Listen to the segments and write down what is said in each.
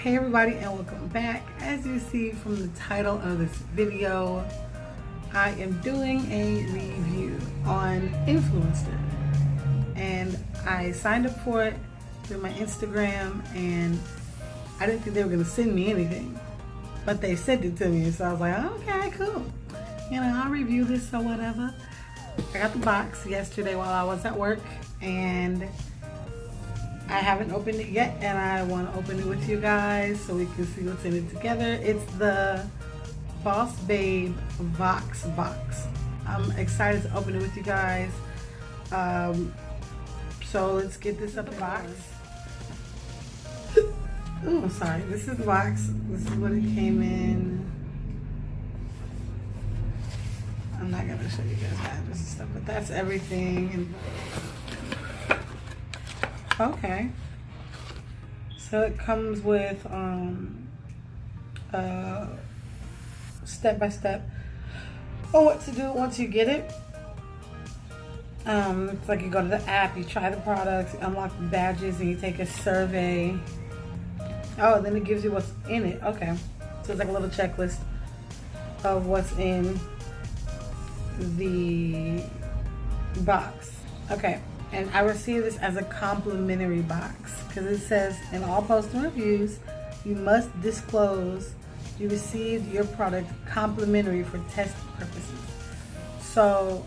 Hey everybody, and welcome back. As you see from the title of this video, I am doing a review on influenster, and I signed up for it through my Instagram, and I didn't think they were going to send me anything, but they sent it to me, so I was like, okay, cool, you know, I'll review this or whatever. I got the box yesterday while I was at work, and I haven't opened it yet, and I want to open it with you guys so we can see what's in it together. It's the Boss Babe Vox box. I'm excited to open it with you guys. So let's get this up in the box. Oh, I'm sorry. This is the box. This is what it came in. I'm not gonna show you guys the address and stuff, but that's everything. Okay, so it comes with step-by-step on what to do once you get it. It's like you go to the app, you try the products, you unlock the badges, and you take a survey. Oh, and then it gives you what's in it. Okay, so it's like a little checklist of what's in the box. Okay. And I received this as a complimentary box because it says in all posts and reviews, you must disclose you received your product complimentary for test purposes. So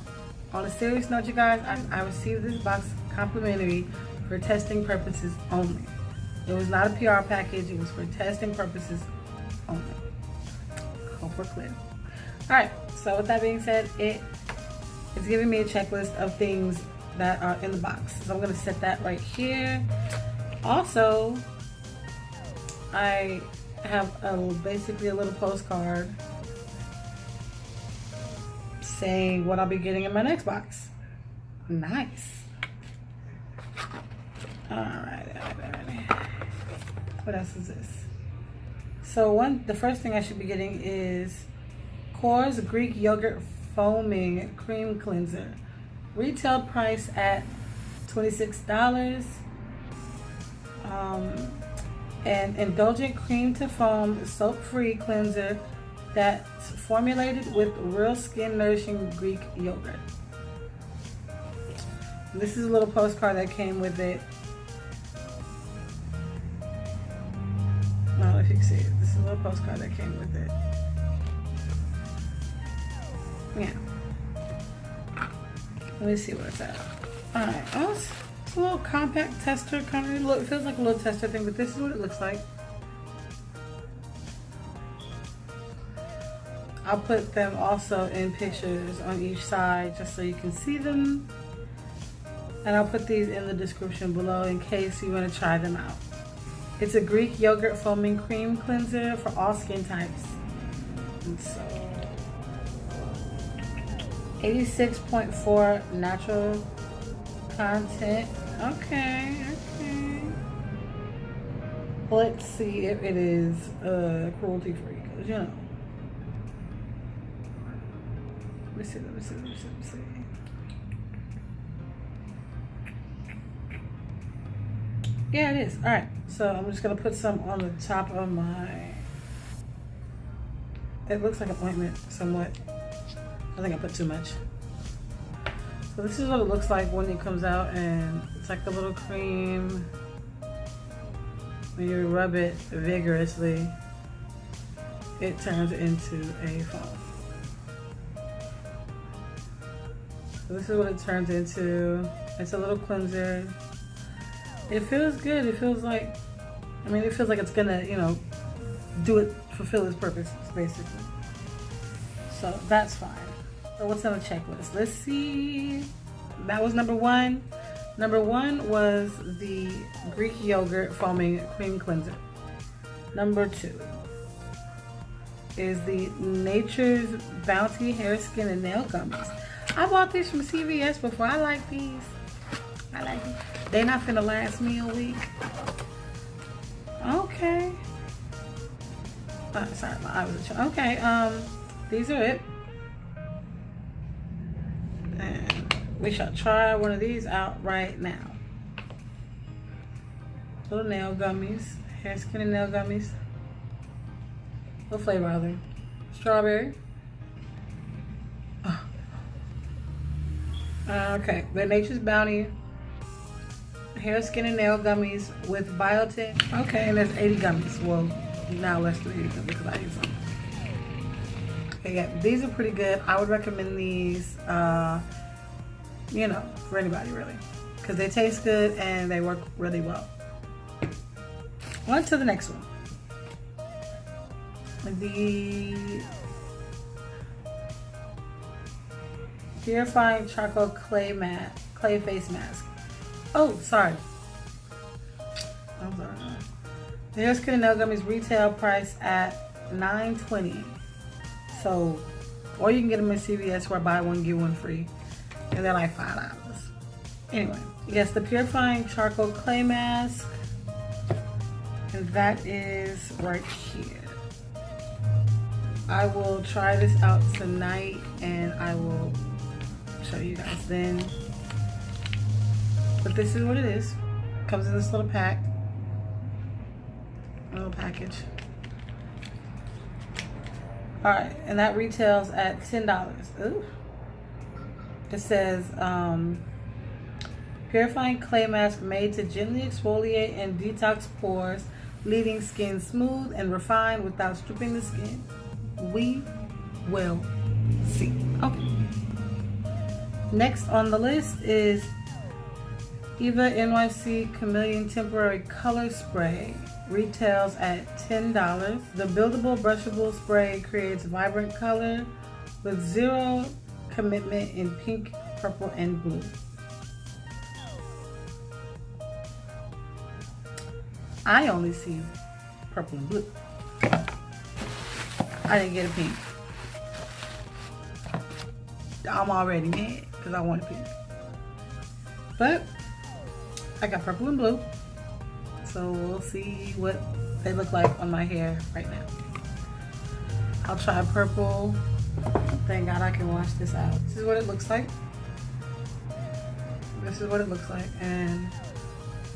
on a serious note, you guys, I received this box complimentary for testing purposes only. It was not a PR package. It was for testing purposes only. Hope we're clear. All right. So with that being said, it's giving me a checklist of things that are in the box. So I'm gonna set that right here. Also, I have basically a little postcard saying what I'll be getting in my next box. Nice. All right. What else is this? So the first thing I should be getting is Korres Greek Yogurt Foaming Cream Cleanser. Retail price at $26. An indulgent cream to foam soap-free cleanser that's formulated with real skin nourishing Greek yogurt. This is a little postcard that came with it. I don't know if you can see it. This is a little postcard that came with it. Yeah. Let me see what it's at. Alright, oh, it's a little compact tester kind of look. It feels like a little tester thing, but this is what it looks like. I'll put them also in pictures on each side just so you can see them. And I'll put these in the description below in case you want to try them out. It's a Greek yogurt foaming cream cleanser for all skin types. And so 86.4 natural content. Okay. Let's see if it is cruelty free, because you know. Let me see. Yeah, it is. Alright, so I'm just gonna put some on the top of my, it looks like an ointment somewhat. I think I put too much. So this is what it looks like when it comes out, and it's like a little cream. When you rub it vigorously, it turns into a foam. So this is what it turns into. It's a little cleanser. It feels good. It feels like, it feels like it's gonna, you know, fulfill its purpose, basically. So that's fine. So what's on the checklist? Let's see. That was number one. Number one was the Greek yogurt foaming cream cleanser. Number two is the Nature's Bounty hair, skin, and nail gummies. I bought these from CVS before. I like these. They're not finna last me a week. Okay. Sorry, my eye was itching. Okay. These are it. And we shall try one of these out right now. Little nail gummies, hair, skin, and nail gummies. What flavor are they? Strawberry. Oh. Okay, the Nature's Bounty hair, skin, and nail gummies with biotin. Okay, and there's 80 gummies. Well, now less than 80 gummies because I ate some. Okay, yeah, these are pretty good. I would recommend these, you know, for anybody really, because they taste good and they work really well. On to the next one. The Purifying Charcoal Clay Face Mask. Oh, sorry. I'm sorry. The hair, skin, and nail gummies retail price at $9.20. So, or you can get them at CVS where buy one get one free, and they're like $5. Anyway, yes, the Purifying Charcoal Clay Mask, and that is right here. I will try this out tonight and I will show you guys then. But this is what it is. Comes in this little pack, little package. All right, and that retails at $10. Ooh. It says purifying clay mask made to gently exfoliate and detox pores, leaving skin smooth and refined without stripping the skin. We will see. Okay. Next on the list is Eva NYC Chameleon Temporary Color Spray. Retails at $10. The buildable brushable spray creates vibrant color with zero commitment in pink, purple, and blue. I only see purple and blue. I didn't get a pink. I'm already mad because I want a pink. But I got purple and blue. So we'll see what they look like on my hair right now. I'll try purple. Thank God I can wash this out. This is what it looks like. This is what it looks like. And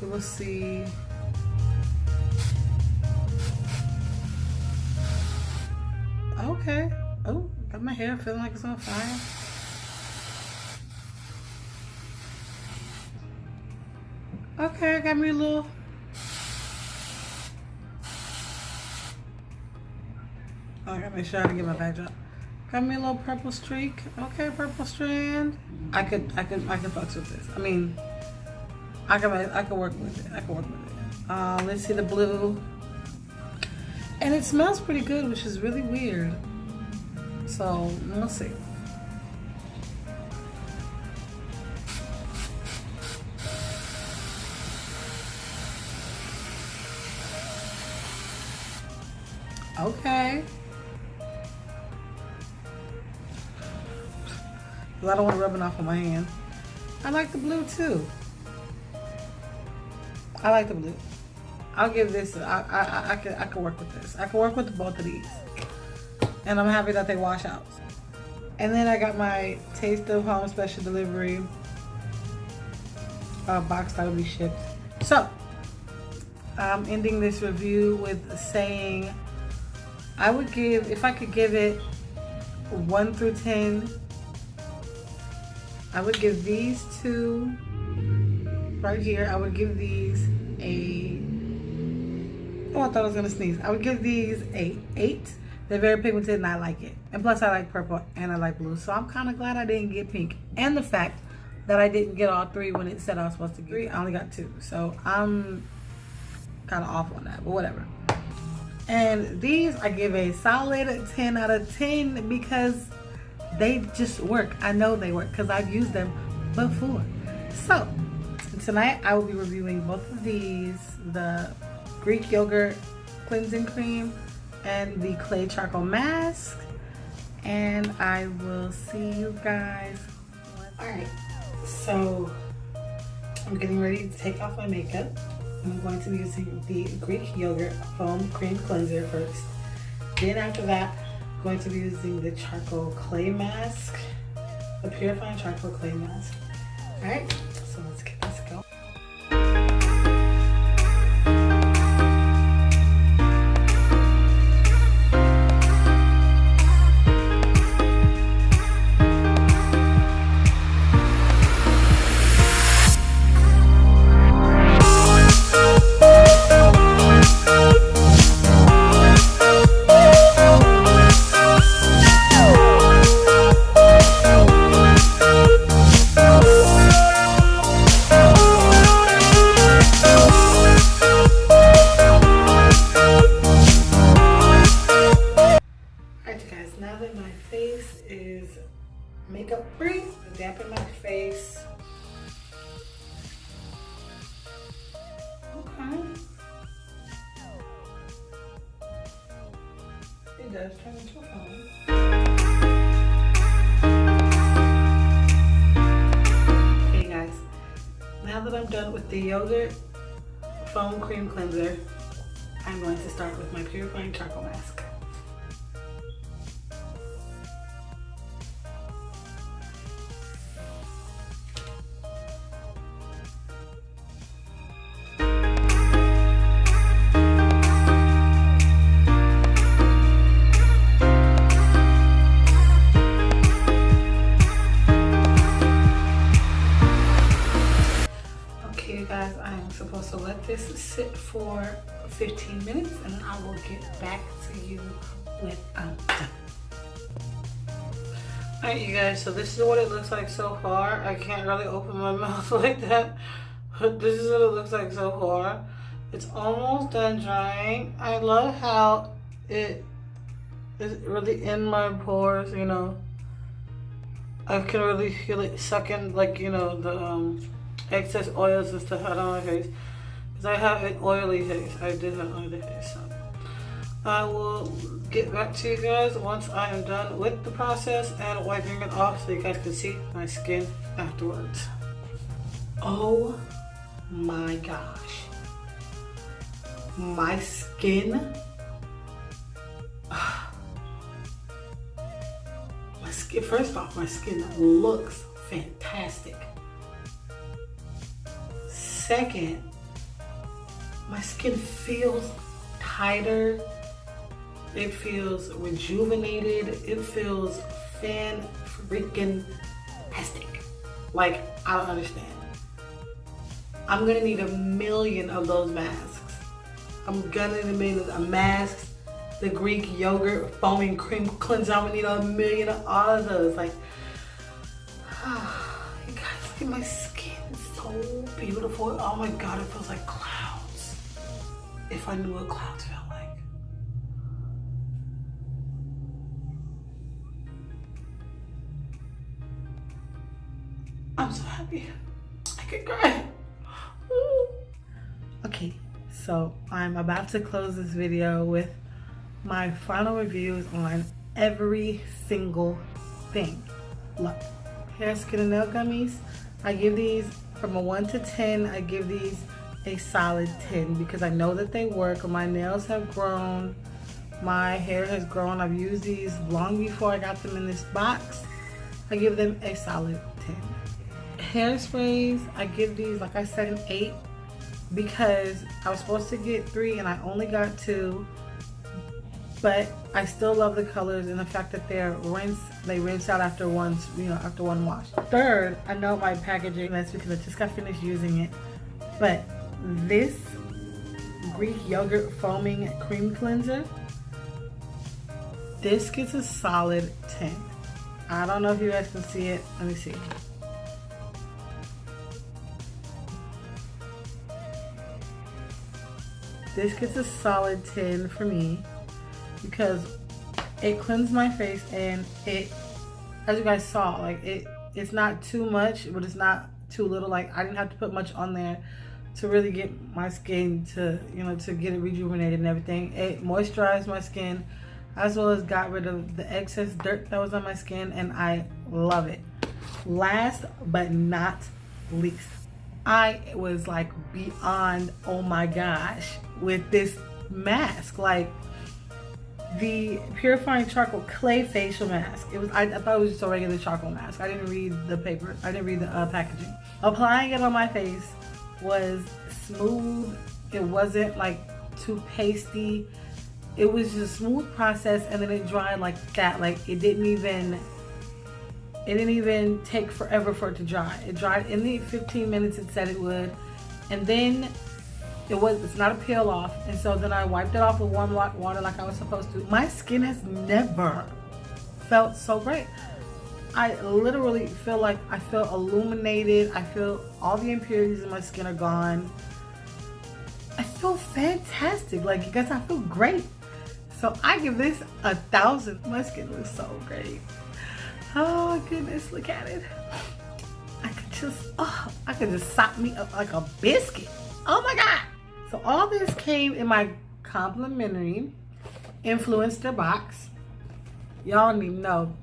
we will see. Okay. Oh, got my hair feeling like it's on fire. Okay, got me a little. Oh, I gotta make sure I didn't get my backdrop. Got me a little purple streak. Okay, purple strand. I could fucks with this. I mean, I can work with it. I can work with it. Let's see the blue. And it smells pretty good, which is really weird. So, we'll see. Okay. I don't want to rub it off on my hand. I like the blue too. I like the blue. I'll give this, I can work with this. I can work with both of these. And I'm happy that they wash out. And then I got my Taste of Home Special Delivery box that will be shipped. So, I'm ending this review with saying, I would give, if I could give it 1 through 10, I would give these two right here. I would give these a, oh, I thought I was gonna sneeze. I would give these a 8. They're very pigmented and I like it. And plus I like purple and I like blue. So I'm kind of glad I didn't get pink. And the fact that I didn't get all 3 when it said I was supposed to get 3, I only got 2. So I'm kind of off on that, but whatever. And these I give a solid 10 out of 10 because they just work. I know they work because I've used them before. So tonight I will be reviewing both of these, the Greek yogurt cleansing cream and the clay charcoal mask. And I will see you guys. Alright, so I'm getting ready to take off my makeup. I'm going to be using the Greek yogurt foam cream cleanser first. Then after that, I'm going to be using the charcoal clay mask, the purifying charcoal clay mask. Alright, so let's get this going. it does turn into a foam. Hey guys, now that I'm done with the yogurt foam cream cleanser, I'm going to start with my purifying charcoal mask. Guys, I am supposed to let this sit for 15 minutes and then I will get back to you when I'm done. Alright you guys, so this is what it looks like so far. I can't really open my mouth like that, but this is what it looks like so far. It's almost done drying. I love how it is really in my pores, you know. I can really feel it sucking, like, you know, the excess oils and stuff out of my face, because I have an oily face. I did have an oily face, so I will get back to you guys once I am done with the process and wiping it off so you guys can see my skin afterwards. Oh my gosh, my skin, first off, my skin looks fantastic. Second, my skin feels tighter, it feels rejuvenated, it feels fan-freaking-tastic. Like, I don't understand. I'm gonna need 1,000,000 of those masks. I'm gonna need a mask, the Greek yogurt foaming cream cleanser. I'm gonna need 1,000,000 of all of those. Like, you guys, look at my skin. So beautiful. Oh my god, it feels like clouds. If I knew what clouds felt like. I'm so happy. I could cry. Okay, so I'm about to close this video with my final reviews on every single thing. Look, hair, skin, and nail gummies. I give these from a 1 to 10, I give these a solid 10 because I know that they work. My nails have grown, my hair has grown. I've used these long before I got them in this box. I give them a solid 10. Hairsprays, I give these, like I said, an 8 because I was supposed to get 3 and I only got 2. But I still love the colors and the fact that they rinse out after one wash. Third, I know my packaging, that's because I just got finished using it. But this Greek yogurt foaming cream cleanser, this gets a solid 10. I don't know if you guys can see it. Let me see. This gets a solid 10 for me, because it cleansed my face and it, as you guys saw, like it's not too much, but it's not too little. Like, I didn't have to put much on there to really get my skin to, you know, to get it rejuvenated and everything. It moisturized my skin as well as got rid of the excess dirt that was on my skin, and I love it. Last but not least, I was like beyond oh my gosh with this mask. Like, the purifying charcoal clay facial mask. It was, I thought it was just a regular charcoal mask. I didn't read the paper. I didn't read the packaging. Applying it on my face was smooth. It wasn't like too pasty. It was just a smooth process, and then it dried like that. Like, it didn't even take forever for it to dry. It dried in the 15 minutes it said it would, and then it's not a peel off, and so then I wiped it off with warm water like I was supposed to. My skin has never felt so great. I literally feel like I feel illuminated. I feel all the impurities in my skin are gone. I feel fantastic. Like, you guys, I feel great. So I give this 1,000. My skin looks so great. Oh my goodness, look at it. I could just sop me up like a biscuit. Oh my God. So all this came in my complimentary influencer box. Y'all don't even know.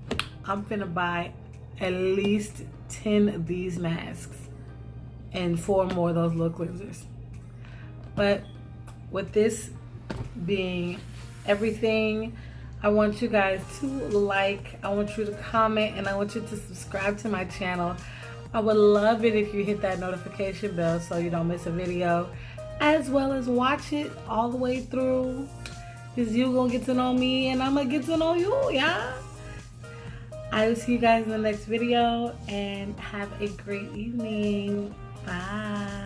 I'm finna buy at least 10 of these masks and 4 more of those little cleansers. But with this being everything, I want you guys to like, I want you to comment, and I want you to subscribe to my channel. I would love it if you hit that notification bell so you don't miss a video, as well as watch it all the way through, because you gonna get to know me and I'm gonna get to know you, yeah? I will see you guys in the next video, and have a great evening. Bye.